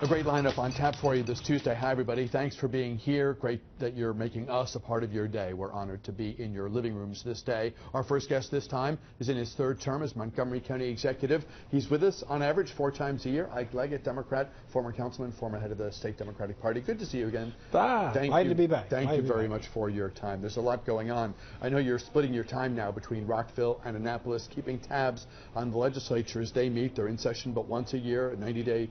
A great lineup on tap for you this Tuesday. Hi, everybody. Thanks for being here. Great that you're making us a part of your day. We're honored to be in your living rooms this day. Our first guest this time is in his third term as Montgomery County Executive. He's with us on average 4 times a year. Ike Leggett, Democrat, former councilman, former head of the State Democratic Party. Good to see you again. Glad to be back. Thank you very much for your time. There's a lot going on. I know you're splitting your time now between Rockville and Annapolis, keeping tabs on the legislature as they meet. They're in session but once a year, a 90-day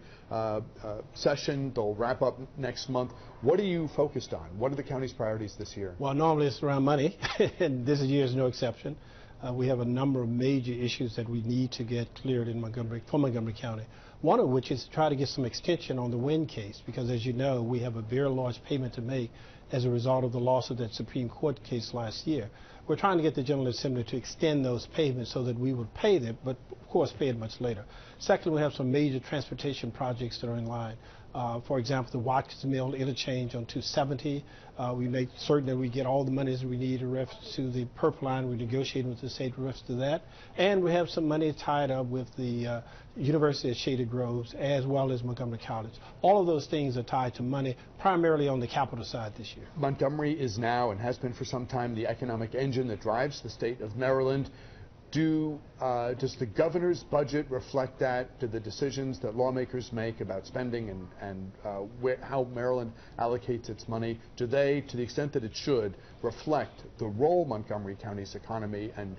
session. They'll wrap up next month. What are you focused on? What are the county's priorities this year? Well, normally it's around money, and this year is no exception. We have a number of major issues that we need to get cleared in Montgomery County. One of which is to try to get some extension on the Wynn case, because as you know, we have a very large payment to make as a result of the loss of that Supreme Court case last year. We're trying to get the General Assembly to extend those payments so that we would pay them, but of course pay it much later. Secondly, we have some major transportation projects that are in line. For example, the Watkins Mill interchange on 270. We make certain that we get all the monies we need in reference to the Purple Line. We're negotiating with the state in reference to that. And we have some money tied up with the University of Shady Groves as well as Montgomery College. All of those things are tied to money, primarily on the capital side this year. Montgomery is now and has been for some time the economic engine that drives the state of Maryland. Does the governor's budget reflect that? Do the decisions that lawmakers make about spending and how Maryland allocates its money, do they, to the extent that it should, reflect the role Montgomery County's economy and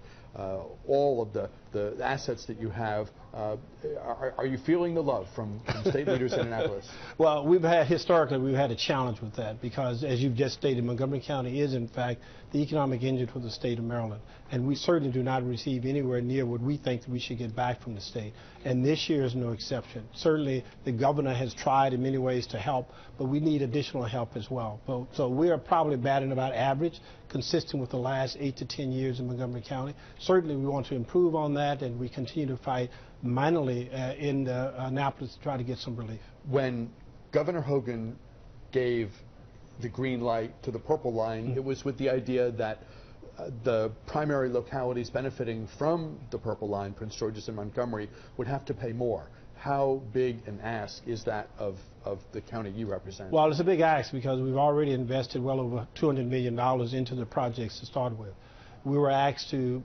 all of the assets that you have? Are you feeling the love from state leaders in Annapolis? Well, historically we've had a challenge with that, because as you've just stated, Montgomery County is in fact the economic engine for the state of Maryland, and we certainly do not receive anywhere near what we think that we should get back from the state, and this year is no exception. Certainly the governor has tried in many ways to help, but we need additional help as well. So we are probably batting about average, consistent with the last 8 to 10 years in Montgomery County. Certainly we want to improve on that, and we continue to fight minorly in Annapolis to try to get some relief. When Governor Hogan gave the green light to the Purple Line, it was with the idea that the primary localities benefiting from the Purple Line, Prince George's and Montgomery, would have to pay more. How big an ask is that of the county you represent? Well, it's a big ask because we've already invested well over $200 million into the projects to start with. We were asked to,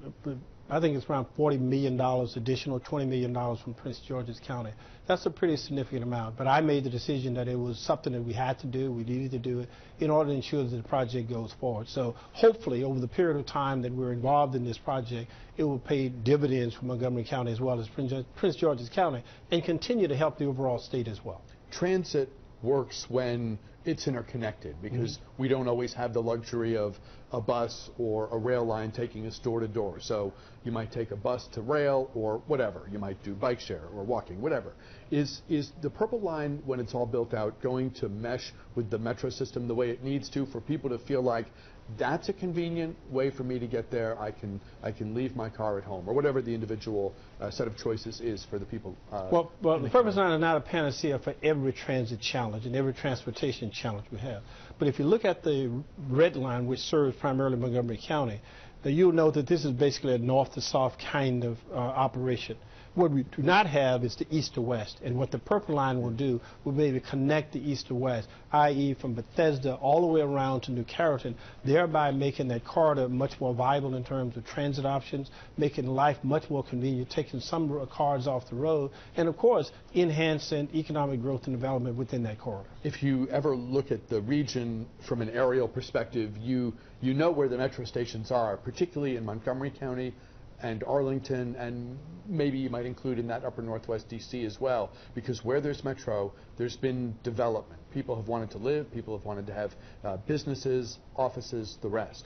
I think it's around $40 million additional, $20 million from Prince George's County. That's a pretty significant amount, but I made the decision that it was something that we had to do, we needed to do it in order to ensure that the project goes forward. So hopefully over the period of time that we're involved in this project, it will pay dividends for Montgomery County as well as Prince George's County, and continue to help the overall state as well. Transit works when it's interconnected, because we don't always have the luxury of a bus or a rail line taking us door to door. So you might take a bus to rail or whatever. You might do bike share or walking, whatever. Is the Purple Line, when it's all built out, going to mesh with the metro system the way it needs to for people to feel like that's a convenient way for me to get there? I can leave my car at home, or whatever the individual set of choices is for the people. Well, the Purple Line is not a panacea for every transit challenge and every transportation challenge we have. But if you look at the Red Line, which serves primarily Montgomery County, then you'll know that this is basically a north to south kind of operation. What we do not have is the east to west, and what the Purple Line will do will be able to connect the east to west, i.e. from Bethesda all the way around to New Carrollton, thereby making that corridor much more viable in terms of transit options, making life much more convenient, taking some cars off the road, and of course enhancing economic growth and development within that corridor. If you ever look at the region from an aerial perspective, you know where the metro stations are, particularly in Montgomery County and Arlington, and maybe you might include in that upper northwest DC as well, because where there's metro, there's been development. People have wanted to live, people have wanted to have businesses, offices, the rest.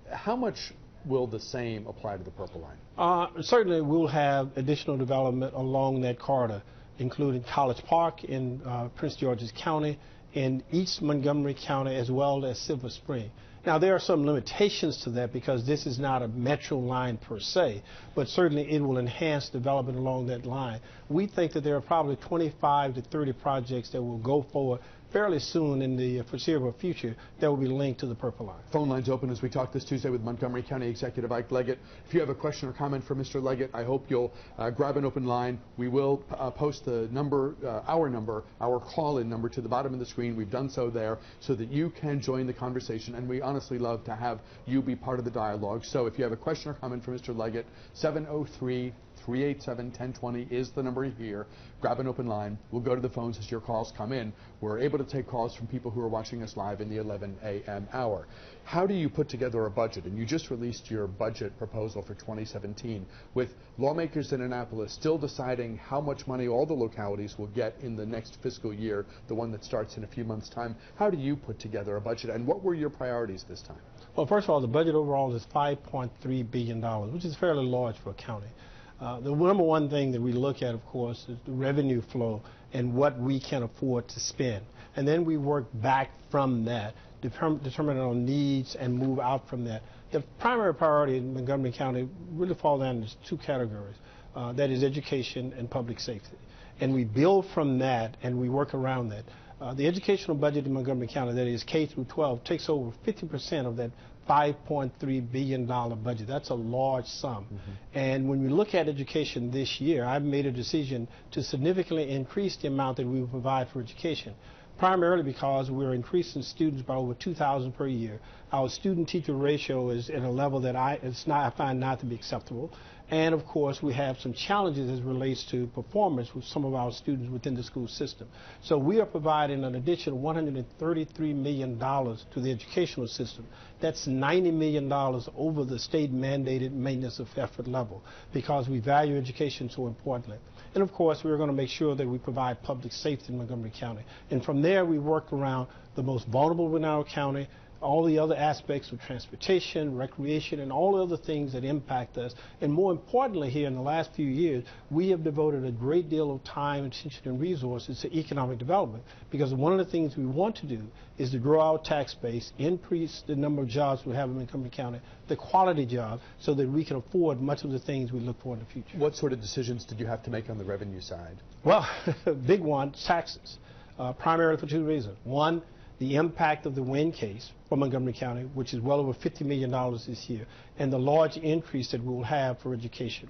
How much will the same apply to the Purple Line? Certainly we'll have additional development along that corridor, including College Park in Prince George's County, in East Montgomery County, as well as Silver Spring. Now, there are some limitations to that because this is not a metro line per se, but certainly it will enhance development along that line. We think that there are probably 25 to 30 projects that will go forward fairly soon in the foreseeable future that will be linked to the Purple Line. Phone lines open as we talk this Tuesday with Montgomery County Executive Ike Leggett. If you have a question or comment for Mr. Leggett, I hope you'll grab an open line. We will post the number, our call-in number to the bottom of the screen. We've done so there so that you can join the conversation, and we honestly love to have you be part of the dialogue. So if you have a question or comment for Mr. Leggett, 703-387-1020 is the number here. Grab an open line. We'll go to the phones as your calls come in. We're able to take calls from people who are watching us live in the 11 a.m. hour. How do you put together a budget? And you just released your budget proposal for 2017 with lawmakers in Annapolis still deciding how much money all the localities will get in the next fiscal year, the one that starts in a few months' time. How do you put together a budget, and what were your priorities this time? Well, first of all, the budget overall is $5.3 billion, which is fairly large for a county. The number one thing that we look at, of course, is the revenue flow and what we can afford to spend. And then we work back from that, determine our needs and move out from that. The primary priority in Montgomery County really falls down into two categories. That is education and public safety. And we build from that and we work around that. The educational budget in Montgomery County, that is K through 12, takes over 50% of that $5.3 billion budget. That's a large sum. And when we look at education this year, I've made a decision to significantly increase the amount that we will provide for education, primarily because we're increasing students by over 2,000 per year. Our student-teacher ratio is at a level that I find not to be acceptable. And of course, we have some challenges as it relates to performance with some of our students within the school system. So we are providing an additional $133 million to the educational system. That's $90 million over the state-mandated maintenance of effort level because we value education so importantly. And of course, we're going to make sure that we provide public safety in Montgomery County. And from there, we work around the most vulnerable in our county, all the other aspects of transportation, recreation, and all the other things that impact us. And more importantly here in the last few years, we have devoted a great deal of time, attention, and resources to economic development because one of the things we want to do is to grow our tax base, increase the number of jobs we have in Montgomery County, the quality jobs, so that we can afford much of the things we look for in the future. What sort of decisions did you have to make on the revenue side? Well, big one, taxes, primarily for two reasons. One, the impact of the wind case for Montgomery County, which is well over $50 million this year, and the large increase that we will have for education.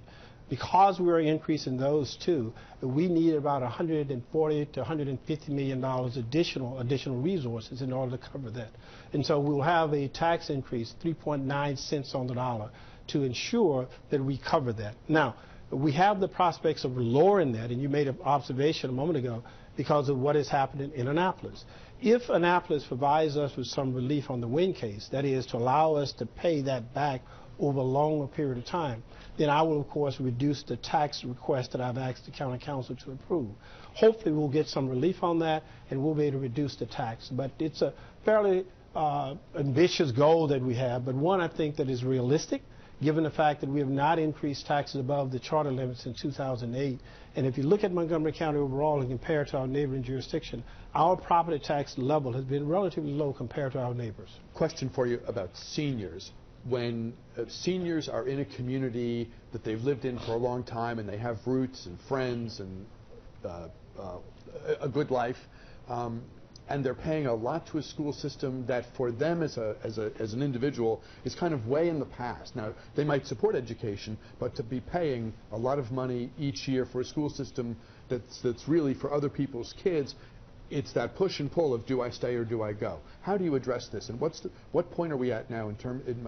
Because we are increasing those two, we need about $140 to $150 million additional resources in order to cover that. And so we will have a tax increase, 3.9 cents on the dollar, to ensure that we cover that. Now, we have the prospects of lowering that, and you made an observation a moment ago, because of what is happening in Annapolis. If Annapolis provides us with some relief on the wind case, that is to allow us to pay that back over a longer period of time, then I will, of course, reduce the tax request that I've asked the county council to approve. Hopefully we'll get some relief on that and we'll be able to reduce the tax. But it's a fairly ambitious goal that we have, but one I think that is realistic, given the fact that we have not increased taxes above the charter limits in 2008. And if you look at Montgomery County overall and compare it to our neighboring jurisdiction, our property tax level has been relatively low compared to our neighbors. Question for you about seniors. When seniors are in a community that they've lived in for a long time and they have roots and friends and a good life, and they're paying a lot to a school system that for them as an individual is kind of way in the past. Now, they might support education, but to be paying a lot of money each year for a school system that's really for other people's kids, it's that push and pull of do I stay or do I go? How do you address this? And what point are we at now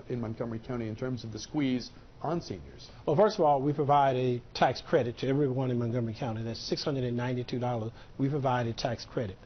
in Montgomery County in terms of the squeeze on seniors? Well, first of all, we provide a tax credit to everyone in Montgomery County. That's $692. We provide a tax credit.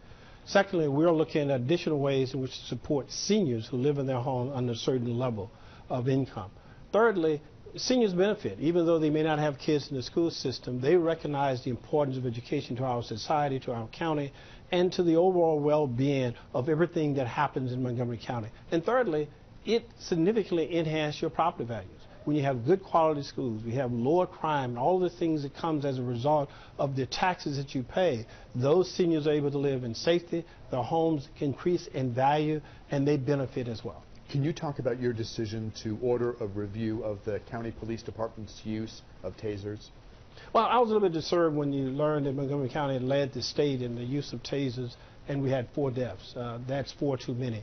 Secondly, we're looking at additional ways in which to support seniors who live in their home under a certain level of income. Thirdly, seniors benefit. Even though they may not have kids in the school system, they recognize the importance of education to our society, to our county, and to the overall well-being of everything that happens in Montgomery County. And thirdly, it significantly enhances your property values. When you have good quality schools, we have lower crime, and all the things that comes as a result of the taxes that you pay, those seniors are able to live in safety, their homes increase in value, and they benefit as well. Can you talk about your decision to order a review of the county police department's use of tasers? Well, I was a little bit disturbed when you learned that Montgomery County led the state in the use of tasers, and we had 4 deaths. That's 4 too many.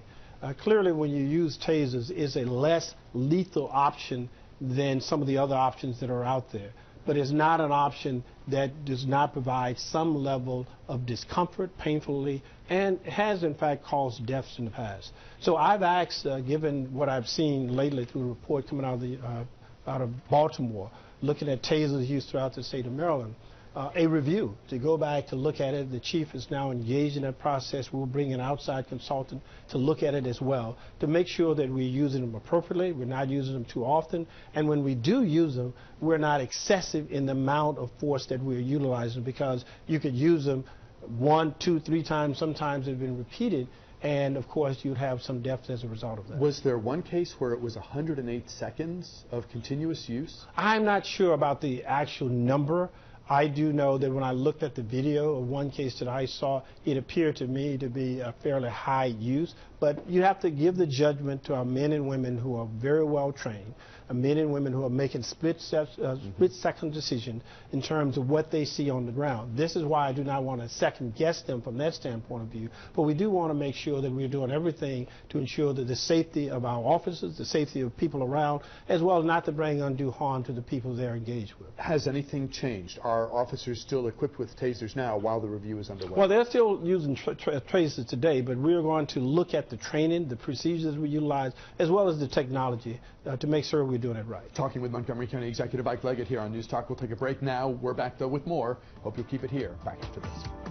Clearly, when you use tasers, it's a less lethal option than some of the other options that are out there. But it's not an option that does not provide some level of discomfort, painfully, and has in fact caused deaths in the past. So I've asked, given what I've seen lately through a report coming out of Baltimore, looking at tasers used throughout the state of Maryland, a review to go back to look at it. The chief is now engaged in that process. We'll bring an outside consultant to look at it as well to make sure that we're using them appropriately, we're not using them too often, and when we do use them, we're not excessive in the amount of force that we're utilizing, because you could use them 1, 2, 3 times, sometimes they've been repeated, and of course you'd have some deaths as a result of that. Was there one case where it was 108 seconds of continuous use? I'm not sure about the actual number. I do know that when I looked at the video of one case that I saw, it appeared to me to be a fairly high use. But you have to give the judgment to our men and women who are very well trained, men and women who are making split-second decisions in terms of what they see on the ground. This is why I do not want to second-guess them from that standpoint of view, but we do want to make sure that we're doing everything to ensure that the safety of our officers, the safety of people around, as well as not to bring undue harm to the people they're engaged with. Has anything changed? Are officers still equipped with tasers now while the review is underway? Well, they're still using tasers today, but we're going to look at the training, the procedures we utilize, as well as the technology to make sure we're doing it right. Talking with Montgomery County Executive Ike Leggett here on News Talk. We'll take a break now. We're back, though, with more. Hope you'll keep it here. Back after this.